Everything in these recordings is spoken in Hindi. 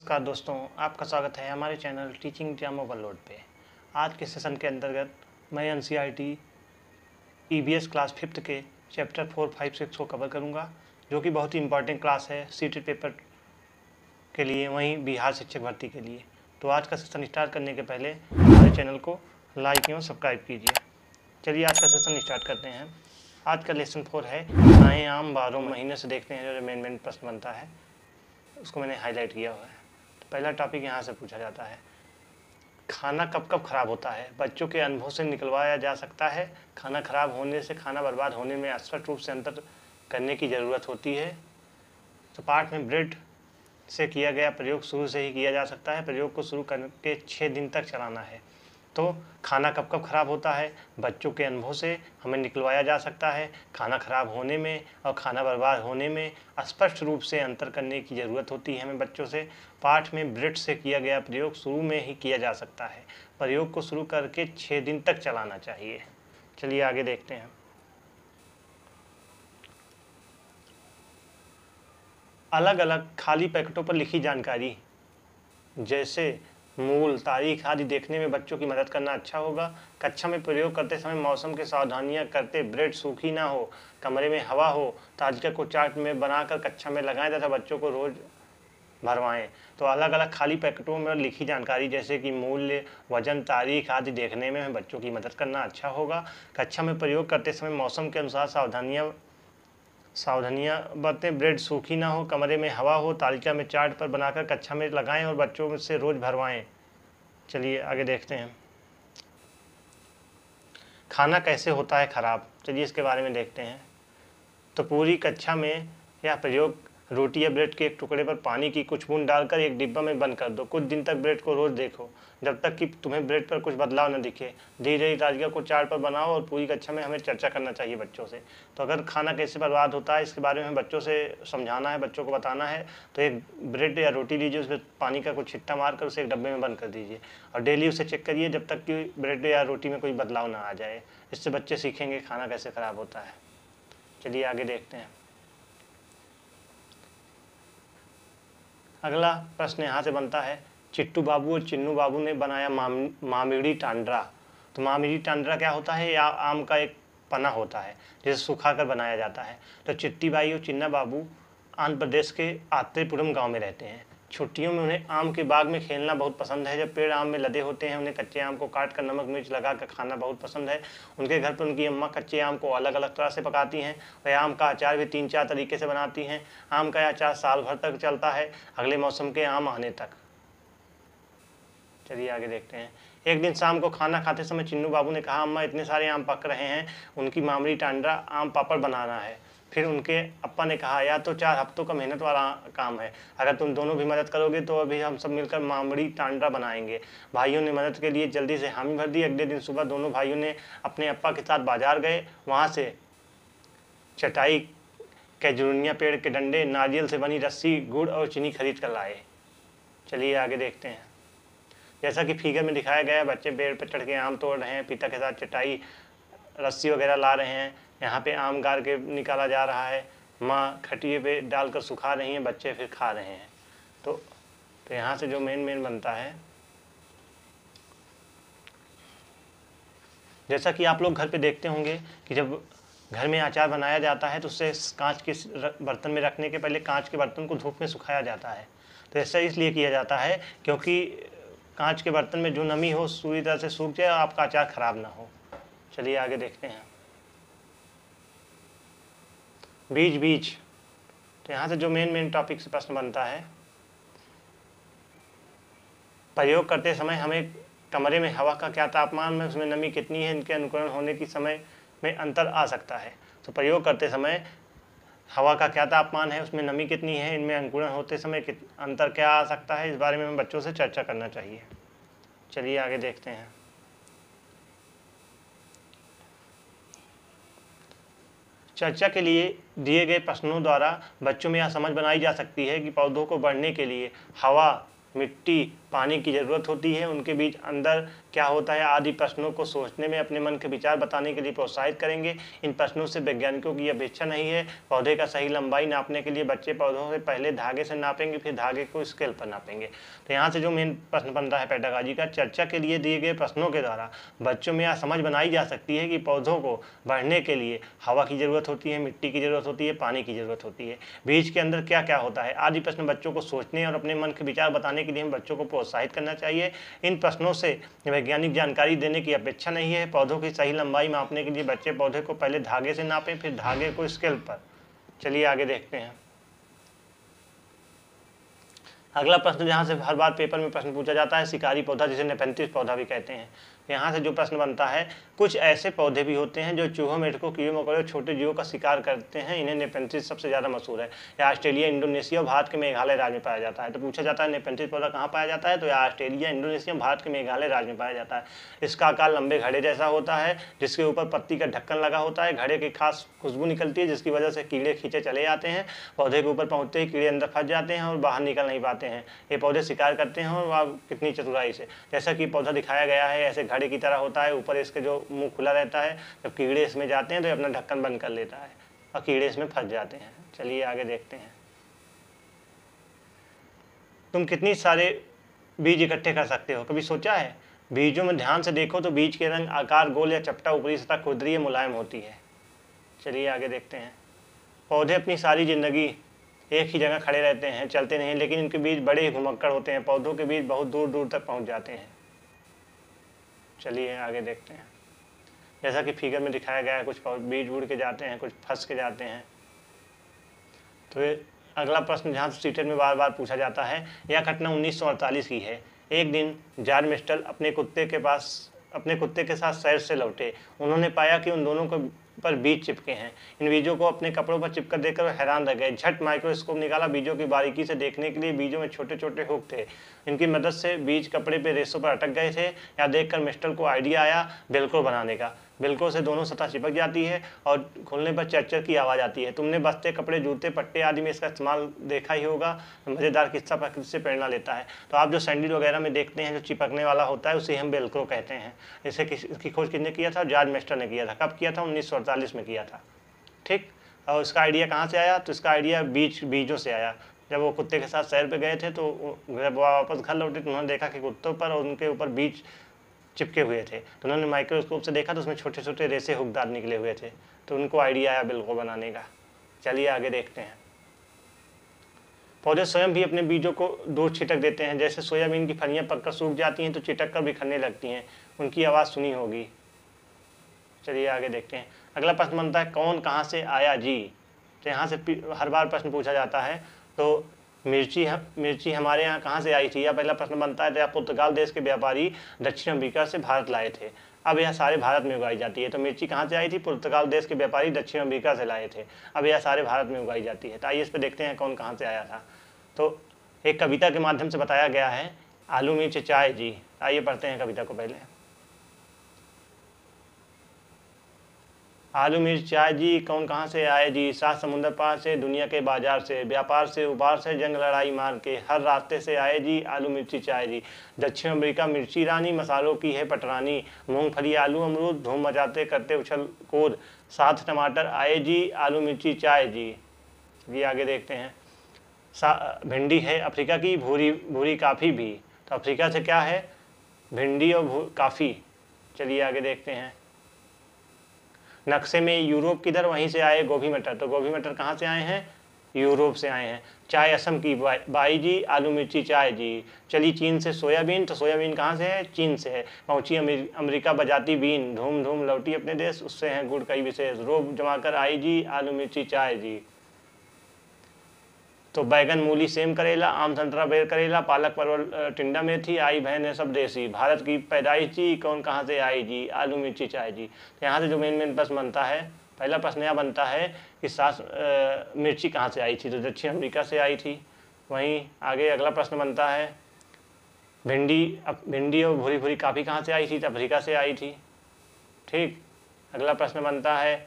नमस्कार दोस्तों, आपका स्वागत है हमारे चैनल टीचिंग जैम ओवरलोड पे। आज के सेशन के अंतर्गत मैं एनसीईआरटी ईवीएस क्लास 5th के चैप्टर 4, 5, 6 को कवर करूंगा, जो कि बहुत ही इंपॉर्टेंट क्लास है सीटेट पेपर के लिए, वहीं बिहार शिक्षक भर्ती के लिए। तो आज का सेशन स्टार्ट करने के पहले हमारे चैनल को लाइक एवं सब्सक्राइब कीजिए। चलिए आज का सेशन स्टार्ट करते हैं। आज का लेसन 4 है खाएं आम 12 महीने से। देखते हैं जो मेन प्रश्न बनता है, उसको मैंने हाईलाइट किया हुआ है। पहला टॉपिक यहाँ से पूछा जाता है, खाना कब कब खराब होता है? बच्चों के अनुभव से निकलवाया जा सकता है। खाना खराब होने से खाना बर्बाद होने में स्पष्ट रूप से अंतर करने की ज़रूरत होती है। तो पाठ में ब्रेड से किया गया प्रयोग शुरू से ही किया जा सकता है। प्रयोग को शुरू करके 6 दिन तक चलाना है। तो खाना कब कब खराब होता है? बच्चों के अनुभव से हमें निकलवाया जा सकता है। खाना खराब होने में और खाना बर्बाद होने में स्पष्ट रूप से अंतर करने की ज़रूरत होती है हमें बच्चों से। पाठ में ब्रेड से किया गया प्रयोग शुरू में ही किया जा सकता है। प्रयोग को शुरू करके 6 दिन तक चलाना चाहिए। चलिए आगे देखते हैं। अलग अलग खाली पैकेटों पर लिखी जानकारी जैसे मूल, तारीख आदि देखने में बच्चों की मदद करना अच्छा होगा। कक्षा में प्रयोग करते समय मौसम की सावधानियां करते ब्रेड सूखी ना हो, कमरे में हवा हो, ताजिका को चार्ट में बनाकर कक्षा में लगाएं तथा बच्चों को रोज भरवाएं। तो अलग अलग खाली पैकेटों में लिखी जानकारी जैसे कि मूल्य, वजन, तारीख आदि देखने में बच्चों की मदद करना अच्छा होगा। कक्षा में प्रयोग करते समय मौसम के अनुसार सावधानियां बरतें, ब्रेड सूखी ना हो, कमरे में हवा हो, तालिका में चार्ट पर बनाकर कक्षा में लगाएं और बच्चों से रोज भरवाएं। चलिए आगे देखते हैं। खाना कैसे होता है खराब? चलिए इसके बारे में देखते हैं। तो पूरी कक्षा में यह प्रयोग रोटी या ब्रेड के एक टुकड़े पर पानी की कुछ बूंद डालकर एक डिब्बा में बंद कर दो। कुछ दिन तक ब्रेड को रोज देखो जब तक कि तुम्हें ब्रेड पर कुछ बदलाव न दिखे। धीरे धीरे तालिका को चार्ट पर बनाओ और पूरी कक्षा में हमें चर्चा करना चाहिए बच्चों से। तो अगर खाना कैसे बर्बाद होता है इसके बारे में बच्चों से समझाना है, बच्चों को बताना है, तो एक ब्रेड या रोटी लीजिए, उसमें पानी का कुछ छिट्टा मार कर उसे एक डब्बे में बंद कर दीजिए और डेली उसे चेक करिए जब तक कि ब्रेड या रोटी में कोई बदलाव ना आ जाए। इससे बच्चे सीखेंगे खाना कैसे ख़राब होता है। चलिए आगे देखते हैं। अगला प्रश्न यहाँ से बनता है, चिट्टू बाबू और चिन्नू बाबू ने बनाया मामिड़ी टांड्रा। तो मामिड़ी टांड्रा क्या होता है? या आम का एक पना होता है जिसे सुखाकर बनाया जाता है। तो चिट्टी बाई और चिन्ना बाबू आंध्र प्रदेश के आत्रेपुरम गांव में रहते हैं। छुट्टियों में उन्हें आम के बाग में खेलना बहुत पसंद है। जब पेड़ आम में लदे होते हैं उन्हें कच्चे आम को काट कर नमक मिर्च लगा कर खाना बहुत पसंद है। उनके घर पर उनकी अम्मा कच्चे आम को अलग अलग तरह से पकाती हैं। वह आम का अचार भी 3-4 तरीके से बनाती हैं। आम का अचार साल भर तक चलता है, अगले मौसम के आम आने तक। चलिए आगे देखते हैं। एक दिन शाम को खाना खाते समय चिन्नू बाबू ने कहा, अम्मा इतने सारे आम पक रहे हैं, उनकी मामड़ी टांड्रा आम पापड़ बनाना है। फिर उनके अप्पा ने कहा, या तो 4 हफ्तों का मेहनत वाला काम है, अगर तुम दोनों भी मदद करोगे तो अभी हम सब मिलकर मामड़ी टांड्रा बनाएंगे। भाइयों ने मदद के लिए जल्दी से हामी भर दी। अगले दिन सुबह दोनों भाइयों ने अपने अप्पा के साथ बाजार गए। वहाँ से चटाई, कैजुनिया पेड़ के डंडे, नारियल से बनी रस्सी, गुड़ और चीनी खरीद कर लाए। चलिए आगे देखते हैं। जैसा कि फिगर में दिखाया गया है, बच्चे पेड़ पर चढ़ के आम तोड़ रहे हैं, पिता के साथ चटाई, रस्सी वगैरह ला रहे हैं। यहाँ पे आम गार के निकाला जा रहा है। माँ खटिए पे डालकर सुखा रही हैं, बच्चे फिर खा रहे हैं। तो यहाँ से जो मेन बनता है, जैसा कि आप लोग घर पे देखते होंगे कि जब घर में अचार बनाया जाता है तो उसे कांच के बर्तन में रखने के पहले कांच के बर्तन को धूप में सुखाया जाता है। तो ऐसा इसलिए किया जाता है क्योंकि कांच के बर्तन में जो नमी हो पूरी तरह से सूख जाए और आपका अचार खराब ना हो। चलिए आगे देखते हैं। बीज। तो यहाँ से जो मेन टॉपिक से प्रश्न बनता है, प्रयोग करते समय हमें कमरे में हवा का क्या तापमान है, उसमें नमी कितनी है, इनके अनुकरण होने की समय में अंतर आ सकता है। तो प्रयोग करते समय हवा का क्या तापमान है, उसमें नमी कितनी है, इनमें अंकुरण होते समय अंतर क्या आ सकता है, इस बारे में हमें बच्चों से चर्चा करना चाहिए। चलिए आगे देखते हैं। चर्चा के लिए दिए गए प्रश्नों द्वारा बच्चों में यह समझ बनाई जा सकती है कि पौधों को बढ़ने के लिए हवा, मिट्टी, पानी की ज़रूरत होती है। उनके बीच अंदर क्या होता है आदि प्रश्नों को सोचने में अपने मन के विचार बताने के लिए प्रोत्साहित करेंगे। इन प्रश्नों से वैज्ञानिकों की अपेक्षा नहीं है। पौधे का सही लंबाई नापने के लिए बच्चे पौधों से पहले धागे से नापेंगे, फिर धागे को स्केल पर नापेंगे। तो यहाँ से जो मेन प्रश्न बनता है पेडागॉजी का, चर्चा के लिए दिए गए प्रश्नों के द्वारा बच्चों में यह समझ बनाई जा सकती है कि पौधों को बढ़ने के लिए हवा की ज़रूरत होती है, मिट्टी की ज़रूरत होती है, पानी की ज़रूरत होती है, बीज के अंदर क्या क्या होता है आदि प्रश्न बच्चों को सोचने और अपने मन के विचार बताने के लिए हम बच्चों को प्रोत्साहित करना चाहिए। इन प्रश्नों से वैज्ञानिक जानकारी देने की अपेक्षा नहीं है। पौधों की सही लंबाई मापने के लिए बच्चे पौधे को पहले धागे से नापें, फिर धागे को स्केल पर। चलिए आगे देखते हैं। अगला प्रश्न जहाँ से हर बार पेपर में प्रश्न पूछा जाता है, शिकारी पौधा जिसे नेपेंथिस पौधा भी कहते हैं। यहाँ से जो प्रश्न बनता है, कुछ ऐसे पौधे भी होते हैं जो चूहों, मेढकों, कीड़े मकोड़े, छोटे जीवों का शिकार करते हैं। इन्हें नेपेंथिस सबसे ज़्यादा मशहूर है। यह ऑस्ट्रेलिया, इंडोनेशिया और भारत के मेघालय राज्य में पाया जाता है। तो पूछा जाता है नेपेंथिस पौधा कहाँ पाया जाता है, तो यह ऑस्ट्रेलिया, इंडोनेशिया, भारत के मेघालय राज्य में पाया जाता है। इसका आकार लंबे घड़े जैसा होता है, जिसके ऊपर पत्ती का ढक्कन लगा होता है। घड़े की खास खुशबू निकलती है, जिसकी वजह से कीड़े खींचे चले जाते हैं। पौधे के ऊपर पहुँचते ही कीड़े अंदर फंस जाते हैं और बाहर निकल नहीं पाते हैं। ये पौधे शिकार करते हैं और वह कितनी चतुराई से, जैसा कि पौधा दिखाया गया है, ऐसे घड़े की तरह होता है। ऊपर इसके जो मुंह खुला रहता है, जब कीड़े इसमें जाते हैं तो अपना ढक्कन बंद कर लेता है और कीड़े इसमें फंस जाते हैं। चलिए आगे देखते हैं। तुम कितनी सारे बीज इकट्ठे कर सकते हो, कभी सोचा है? बीजों में ध्यान से देखो तो बीज के रंग, आकार गोल या चपटा, ऊपरी सतह खुरदरी या मुलायम होती है। चलिए आगे देखते हैं। पौधे अपनी सारी जिंदगी एक ही जगह खड़े रहते हैं, चलते नहीं, लेकिन इनके बीज बड़े ही घुमक्कड़ होते हैं। पौधों के बीज बहुत दूर दूर तक पहुंच जाते हैं। चलिए आगे देखते हैं। जैसा कि फिगर में दिखाया गया है, कुछ बीज उड़ के जाते हैं, कुछ फंस के जाते हैं। तो ये अगला प्रश्न जहाँ सीटेट में बार बार पूछा जाता है, यह घटना 1948 की है। एक दिन जॉर्ज मिस्टर अपने कुत्ते के साथ सैर से लौटे। उन्होंने पाया कि उन दोनों को पर बीज चिपके हैं। इन बीजों को अपने कपड़ों पर चिपकर देखकर वह हैरान रह गए। झट माइक्रोस्कोप निकाला, बीजों की बारीकी से देखने के लिए। बीजों में छोटे छोटे हुक थे। इनकी मदद से बीज कपड़े पे रेशों पर अटक गए थे। यह देखकर मिस्टर को आइडिया आया बिल्कुल बनाने का। बिल्कुल से दोनों सतह चिपक जाती है और खुलने पर चरचर की आवाज़ आती है। तुमने बस्ते, कपड़े, जूते, पट्टे आदि में इसका इस्तेमाल देखा ही होगा। मज़ेदार किस्सा प्रकृति से प्रेरणा लेता है। तो आप जो सैंडल वगैरह में देखते हैं, जो चिपकने वाला होता है, उसे हम वेल्क्रो कहते हैं। इसे इसकी खोज किसने किया था? जॉर्ज मिस्टर ने किया था। कब किया था? 1948 में किया था। ठीक। और इसका आइडिया कहाँ से आया? तो इसका आइडिया बीजों से आया। जब वो कुत्ते के साथ सैर पे गए थे तो जब वापस घर लौटे तो उन्होंने देखा कि कुत्तों पर और उनके ऊपर बीज चिपके हुए थे। तो उन्होंने माइक्रोस्कोप से देखा तो उसमें छोटे छोटे रेसे हुकदार निकले हुए थे। तो उनको आइडिया आया बिल्कुल बनाने का। चलिए आगे देखते हैं। पौधे स्वयं भी अपने बीजों को दो छिटक देते हैं। जैसे सोयाबीन की फलियां पककर सूख जाती हैं तो चिटक कर बिखरने लगती हैं। उनकी आवाज़ सुनी होगी। चलिए आगे देखते हैं। अगला प्रश्न बनता है, कौन कहाँ से आया जी? तो यहाँ से हर बार प्रश्न पूछा जाता है। तो मिर्ची हमारे यहाँ कहाँ से आई थी? यह पहला प्रश्न बनता है। तो यह पुर्तगाल देश के व्यापारी दक्षिण अमेरिका से भारत लाए थे। अब यह सारे भारत में उगाई जाती है। तो मिर्ची कहाँ से आई थी? पुर्तगाल देश के व्यापारी दक्षिण अमेरिका से लाए थे। अब यह सारे भारत में उगाई जाती है। तो आइए इस पर देखते हैं कौन कहाँ से आया था। तो एक कविता के माध्यम से बताया गया है, आलू मिर्च चाय जी। आइए पढ़ते हैं कविता को पहले। आलू मिर्च चाय जी, कौन कहाँ से आए जी? सात समुंदर पार से, दुनिया के बाजार से, व्यापार से, उबार से, जंग लड़ाई मार के, हर रास्ते से आए जी। आलू मिर्ची चाय जी। दक्षिण अमेरिका मिर्ची रानी, मसालों की है पटरानी। मूंगफली, आलू, अमरूद, धूम मचाते करते उछल कूद। साथ टमाटर आए जी, आलू मिर्ची चाय जी। ये आगे देखते हैं। भिंडी है अफ्रीका की, भूरी भूरी काफ़ी भी। तो अफ्रीका से क्या है? भिंडी और काफ़ी। चलिए आगे देखते हैं। नक्शे में यूरोप किधर? वहीं से आए गोभी मटर। तो गोभी मटर कहाँ से आए हैं? यूरोप से आए हैं। चाय असम की, बाई जी, आलू मिर्ची चाय जी। चली चीन से सोयाबीन। तो सोयाबीन कहाँ से है? चीन से है। पहुँची अमेरिका बजाती बीन। धूम धूम लौटी अपने देश, उससे हैं गुड़ कई विशेष। रोब जमा कर आई जी, आलू मिर्ची चाय जी। तो बैगन, मूली, सेम, करेला, आम, संतरा, बेर, करेला, पालक, परवल, टिंडा, मेथी, आई बहन है सब देसी। भारत की पैदाइश जी, कौन कहाँ से आई जी? आलू मिर्ची चाय जी। तो यहाँ से जो मेन प्रश्न बनता है, पहला प्रश्न यह बनता है कि मिर्ची कहाँ से आई थी? तो दक्षिण अमेरिका से आई थी। वहीं आगे अगला प्रश्न बनता है, भिंडी और भूरी भूरी काफ़ी कहाँ से आई थी? तो अफ्रीका से आई थी। ठीक। अगला प्रश्न बनता है,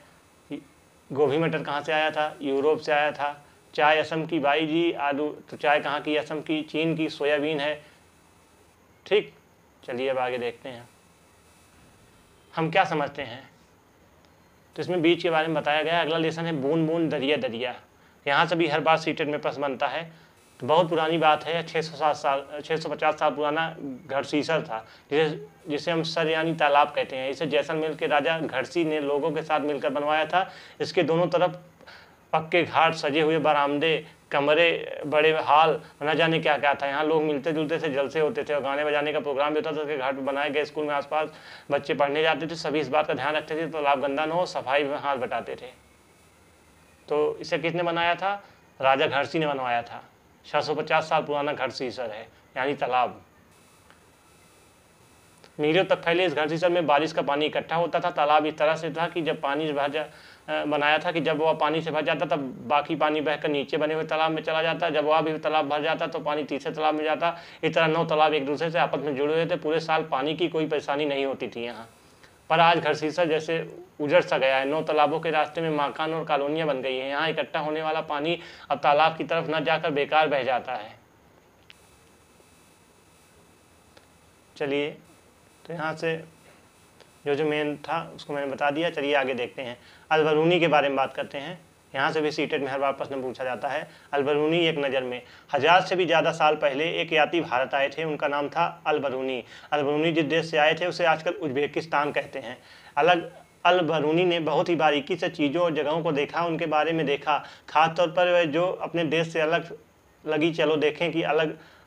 गोभी मटर कहाँ से आया था? यूरोप से आया था। चाय असम की, बाई जी, आलू। तो चाय कहाँ की? असम की। चीन की। सोयाबीन है। ठीक। चलिए अब आगे देखते हैं। हम क्या समझते हैं, तो इसमें बीज के बारे में बताया गया है। अगला लेसन है बूंद बूंद दरिया दरिया। यहाँ से भी हर बार सीटेट में प्रश्न बनता है। तो बहुत पुरानी बात है, 650 साल पुराना घड़सीसर था, जिसे हम सर यानी तालाब कहते हैं। इसे जैसलमेर के राजा घड़सी ने लोगों के साथ मिलकर बनवाया था। इसके दोनों तरफ पक्के घाट, सजे हुए बरामदे, कमरे, बड़े हाल, न जाने क्या क्या था। यहाँ लोग मिलते जुलते थे, जलसे होते थे और गाने बजाने का प्रोग्राम भी होता था। उसके घाट पर बनाए गए स्कूल में आसपास बच्चे पढ़ने जाते थे। सभी इस बात का ध्यान रखते थे तालाब गंदा न हो, सफाई में हाथ बटाते थे। तो इसे किसने बनाया था? राजा घड़सी ने बनवाया था। 650 साल पुराना घड़सीसर है, यानी तालाब। मीलों तक फैले इस घड़सीसर में बारिश का पानी इकट्ठा होता था। तालाब इस तरह से था कि जब पानी बनाया था कि जब वह पानी से भर जाता तब बाकी पानी बहकर नीचे बने हुए तालाब में चला जाता। जब वह भी तालाब भर जाता तो पानी तीसरे तालाब में जाता। इस तरह 9 तालाब एक दूसरे से आपस में जुड़े हुए थे। पूरे साल पानी की कोई परेशानी नहीं होती थी यहाँ। पर आज घड़सीसर जैसे उजड़ सा गया है। 9 तालाबों के रास्ते में मकान और कॉलोनियाँ बन गई हैं। यहाँ इकट्ठा होने वाला पानी अब तालाब की तरफ न जाकर बेकार बह जाता है। चलिए, तो यहाँ से जो मेन था उसको मैंने बता दिया। चलिए आगे देखते हैं। अलबरूनी के बारे में बात करते हैं। यहाँ से भी सीटेट में हर बार प्रश्न पूछा जाता है। अलबरूनी एक नज़र में। 1000 से भी ज़्यादा साल पहले एक यात्री भारत आए थे। उनका नाम था अलबरूनी। अलबरूनी जिस देश से आए थे उसे आजकल उज्बेकिस्तान कहते हैं। अलबरूनी ने बहुत ही बारीकी से चीज़ों और जगहों को देखा, उनके बारे में देखा। खासतौर पर वह जो अपने देश से अलग लगी। चलो देखें कि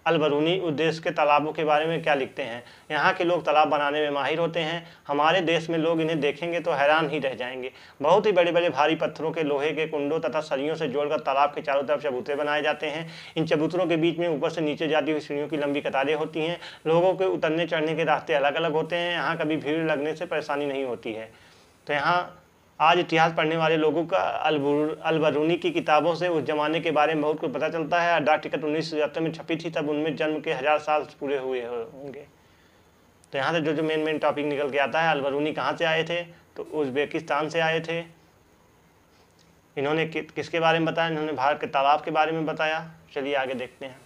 अलबरूनी उस देश के तालाबों के बारे में क्या लिखते हैं। यहाँ के लोग तालाब बनाने में माहिर होते हैं। हमारे देश में लोग इन्हें देखेंगे तो हैरान ही रह जाएंगे। बहुत ही बड़े बड़े भारी पत्थरों के, लोहे के कुंडों तथा सरियों से जोड़कर तालाब के चारों तरफ चबूतरे बनाए जाते हैं। इन चबूतरों के बीच में ऊपर से नीचे जाती हुई सीढ़ियों की लंबी कतारें होती हैं। लोगों के उतरने चढ़ने के रास्ते अलग अलग होते हैं। यहाँ कभी भीड़ लगने से परेशानी नहीं होती है। तो यहाँ आज इतिहास पढ़ने वाले लोगों का अलबरूनी की किताबों से उस जमाने के बारे में बहुत कुछ पता चलता है। डाक टिकट 1977 में छपी थी, तब उनमें जन्म के 1000 साल पूरे हुए होंगे। तो यहाँ से जो मेन टॉपिक निकल के आता है, अलबरूनी कहाँ से आए थे? तो उज्बेकिस्तान से आए थे। इन्होंने किसके बारे में बताया? इन्होंने भारत के तालाब के बारे में बताया। चलिए आगे देखते हैं।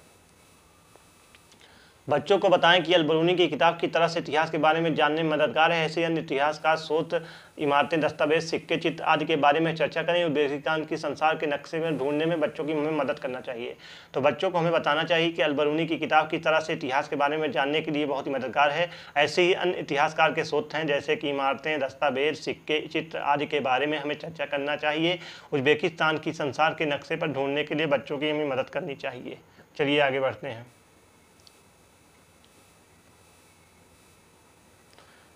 बच्चों को बताएं कि अलबरूनी की किताब की तरह से इतिहास के बारे में जानने में मददगार है। ऐसे अन्य इतिहासकार स्रोत, इमारतें, दस्तावेज, सिक्के, चित्र आदि के बारे में चर्चा करें। उज्बेकिस्तान की संसार के नक्शे में ढूंढने में बच्चों की हमें मदद करना चाहिए। तो बच्चों को हमें बताना चाहिए कि अलबरूनी की किताब की तरह से इतिहास के बारे में जानने के लिए बहुत ही मददगार है। ऐसे ही अन्य इतिहासकार के स्रोत हैं, जैसे कि इमारतें, दस्तावेज, सिक्के, चित्र आदि के बारे में हमें चर्चा करना चाहिए। उज्बेकिस्तान की संसार के नक्शे पर ढूंढने के लिए बच्चों की हमें मदद करनी चाहिए। चलिए आगे बढ़ते हैं।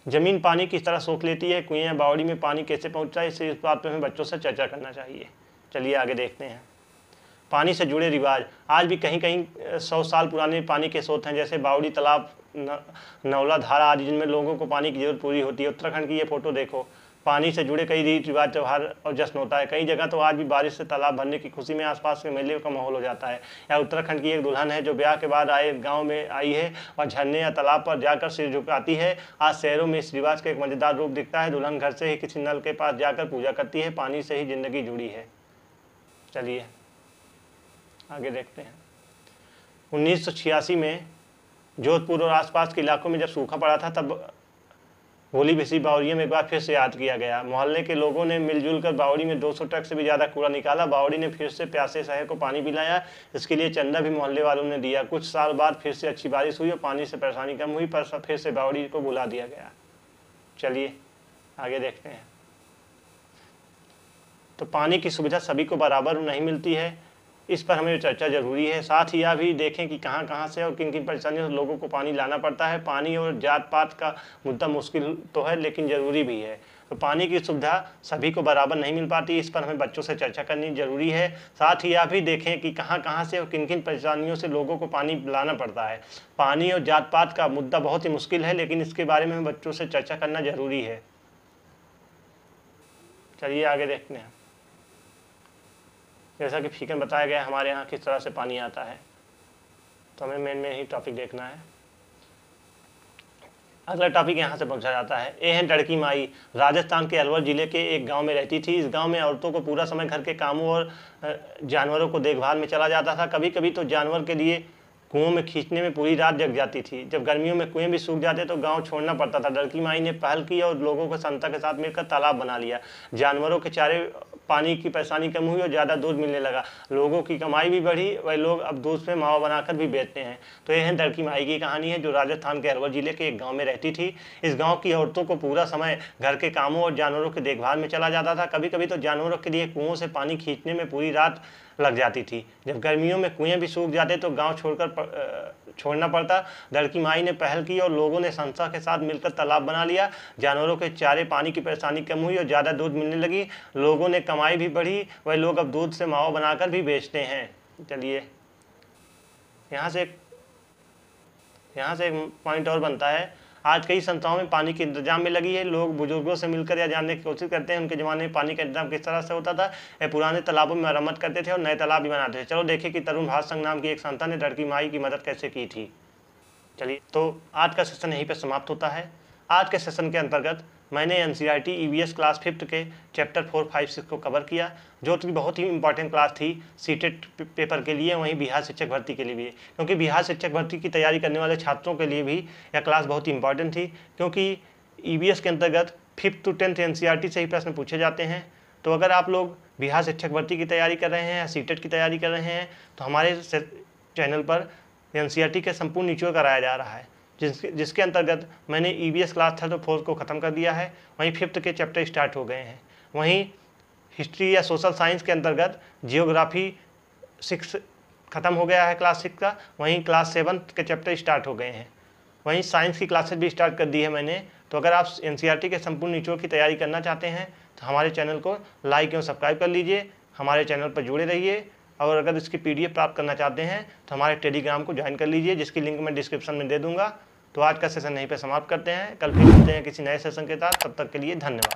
जमीन पानी किस तरह सोख लेती है, कुएं या बावड़ी में पानी कैसे पहुंचता है, इस बात पर हमें बच्चों से चर्चा करना चाहिए। चलिए आगे देखते हैं। पानी से जुड़े रिवाज। आज भी कहीं कहीं 100 साल पुराने पानी के स्रोत हैं, जैसे बावड़ी, तालाब, नौला, धारा आदि, जिनमें लोगों को पानी की जरूरत पूरी होती है। उत्तराखंड की ये फोटो देखो। पानी से जुड़े कई रीति रिवाज, त्यौहार और जश्न होता है। कई जगह तो आज भी बारिश से तालाब भरने की खुशी में आसपास के मेले का माहौल हो जाता है। या उत्तराखंड की एक दुल्हन है जो ब्याह के बाद आए गांव में आई है और झरने या तालाब पर जाकर सिर झुकाती है। आज शहरों में इस रिवाज का एक मजेदार रूप दिखता है। दुल्हन घर से ही किसी नल के पास जाकर पूजा करती है। पानी से ही जिंदगी जुड़ी है। चलिए आगे देखते हैं। 1986 में जोधपुर और आसपास के इलाकों में जब सूखा पड़ा था, तब होली बिसी बावड़ियों में एक बार फिर से याद किया गया। मोहल्ले के लोगों ने मिलजुल कर बावड़ी में 200 ट्रक से भी ज़्यादा कूड़ा निकाला। बावड़ी ने फिर से प्यासे शहर को पानी पिलाया। इसके लिए चंदा भी मोहल्ले वालों ने दिया। कुछ साल बाद फिर से अच्छी बारिश हुई और पानी से परेशानी कम हुई, पर फिर से बावड़ी को बुला दिया गया। चलिए आगे देखते हैं। तो पानी की सुविधा सभी को बराबर नहीं मिलती है, इस पर हमें चर्चा जरूरी है। साथ ही यह भी देखें कि कहाँ कहाँ से और किन किन परेशानियों से लोगों को पानी लाना पड़ता है। पानी और जात पात का मुद्दा मुश्किल तो है, लेकिन ज़रूरी भी है। तो पानी की सुविधा सभी को बराबर नहीं मिल पाती, इस पर हमें बच्चों से चर्चा करनी जरूरी है। साथ ही यह भी देखें कि कहाँ कहाँ से और किन किन परेशानियों से लोगों को पानी लाना पड़ता है। पानी और जात पात का मुद्दा बहुत ही मुश्किल है, लेकिन इसके बारे में हमें बच्चों से चर्चा करना जरूरी है। चलिए आगे देखते हैं। जैसा कि फिगर बताया गया हमारे यहाँ किस तरह से पानी आता है, तो हमें मेन में ही टॉपिक देखना है। अगला टॉपिक यहाँ से पहुँचा जाता है। ये है डड़की माई। राजस्थान के अलवर ज़िले के एक गांव में रहती थी। इस गांव में औरतों को पूरा समय घर के कामों और जानवरों को देखभाल में चला जाता था। कभी कभी तो जानवर के लिए कुओं में खींचने में पूरी रात जग जाती थी। जब गर्मियों में कुएं भी सूख जाते तो गांव छोड़ना पड़ता था। लड़की माई ने पहल की और लोगों को क्षमता के साथ मिलकर तालाब बना लिया। जानवरों के चारे पानी की परेशानी कम हुई और ज़्यादा दूध मिलने लगा। लोगों की कमाई भी बढ़ी, वह लोग अब दूध में मावा बनाकर भी बेचते हैं। तो यह है लड़की माई की कहानी है, जो राजस्थान के अलवर जिले के एक गाँव में रहती थी। इस गाँव की औरतों को पूरा समय घर के कामों और जानवरों की देखभाल में चला जाता था। कभी कभी तो जानवरों के लिए कुओं से पानी खींचने में पूरी रात लग जाती थी। जब गर्मियों में कुएं भी सूख जाते तो गांव छोड़ना पड़ता। लड़की माई ने पहल की और लोगों ने संस्था के साथ मिलकर तालाब बना लिया। जानवरों के चारे पानी की परेशानी कम हुई और ज़्यादा दूध मिलने लगी। लोगों ने कमाई भी बढ़ी, वह लोग अब दूध से मावा बनाकर भी बेचते हैं। चलिए यहाँ से एक पॉइंट और बनता है। आज कई संस्थाओं में पानी के इंतजाम में लगी है। लोग बुजुर्गों से मिलकर यह जानने की कोशिश करते हैं उनके ज़माने में पानी का इंतजाम किस तरह से होता था। ये पुराने तालाबों में मरम्मत करते थे और नए तालाब भी बनाते थे। चलो देखिए कि तरुण भारत संघ नाम की एक संस्था ने लड़की माई की मदद कैसे की थी। चलिए, तो आज का सेशन यहीं पर समाप्त होता है। आज के सेशन के अंतर्गत मैंने NCERT EVS क्लास 5th के चैप्टर 4, 5, 6 को कवर किया, जो कि बहुत ही इंपॉर्टेंट क्लास थी सीटेट पेपर के लिए, वहीं बिहार शिक्षक भर्ती के लिए भी। क्योंकि बिहार शिक्षक भर्ती की तैयारी करने वाले छात्रों के लिए भी यह क्लास बहुत ही इंपॉर्टेंट थी, क्योंकि EVS के अंतर्गत 5th to 10th NCERT से ही प्रश्न पूछे जाते हैं। तो अगर आप लोग बिहार शिक्षक भर्ती की तैयारी कर रहे हैं या सीटेट की तैयारी कर रहे हैं तो हमारे चैनल पर NCERT के संपूर्ण निचोड़ कराया जा रहा है, जिसके अंतर्गत मैंने EVS क्लास 3rd और 4th को ख़त्म कर दिया है। वहीं 5th के चैप्टर स्टार्ट हो गए हैं। वहीं हिस्ट्री या सोशल साइंस के अंतर्गत जियोग्राफी 6 ख़त्म हो गया है क्लास 6 का। वहीं क्लास 7th के चैप्टर स्टार्ट हो गए हैं। वहीं साइंस की क्लासेस भी स्टार्ट कर दी है मैंने। तो अगर आप NCERT के संपूर्ण निचोड़ की तैयारी करना चाहते हैं तो हमारे चैनल को लाइक एवं सब्सक्राइब कर लीजिए, हमारे चैनल पर जुड़े रहिए। और अगर इसकी PDF प्राप्त करना चाहते हैं तो हमारे टेलीग्राम को ज्वाइन कर लीजिए, जिसकी लिंक मैं डिस्क्रिप्शन में दे दूंगा। तो आज का सेशन यहीं पे समाप्त करते हैं। कल फिर मिलते हैं किसी नए सेशन के साथ। तब तक के लिए धन्यवाद।